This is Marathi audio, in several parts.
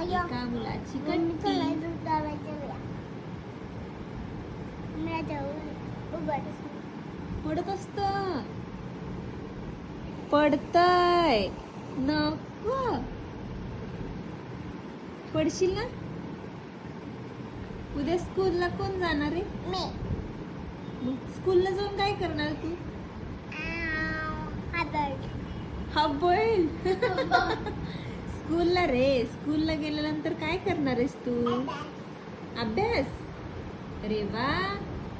एका मुलाची कट्टी. पडत असत, पडतय, नको पडशील ना. उद्या स्कूलला कोण जाणार आहे? मग स्कूलला जाऊन काय करणार तू? हा बैल. स्कूलला रे, स्कूलला गेल्यानंतर काय करणार आहेस तू? अभ्यास. अरे वा,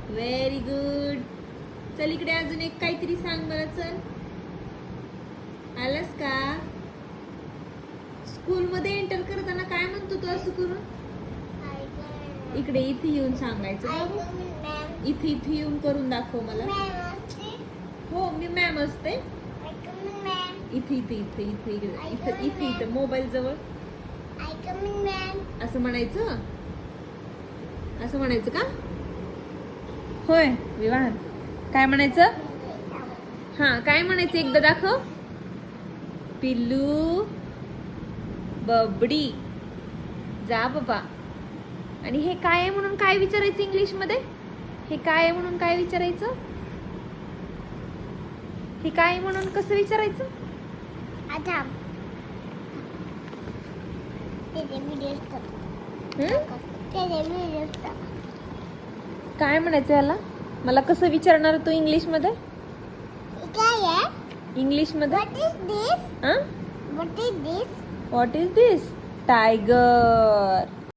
व्हेरी गुड. चल इकडे अजून एक काहीतरी सांग मला. चल, आलास का? स्कूल मध्ये एंटर करताना काय म्हणतो तू असं करून? इकडे इथे येऊन सांगायचं. इथे इथे येऊन करून दाखव मला. हो, मी मॅम असते. इथे इथे इथे इथे इकडे इथे इथे इथे मोबाईल जवळ असं म्हणायचं. असं म्हणायचं का? होय विवाह. काय म्हणायचं? हा, काय म्हणायचं एकदा दाखव. पिल्लू, बबडी, जा बाबा. आणि हे काय आहे म्हणून काय विचारायचं इंग्लिश मध्ये? हे काय आहे म्हणून काय विचारायचं? हे काय म्हणून कसं विचारायचं? काय म्हणायचं याला? मला कसं विचारणार तू इंग्लिश मध्ये? इंग्लिश मध्ये व्हॉट इज दिस? टायगर.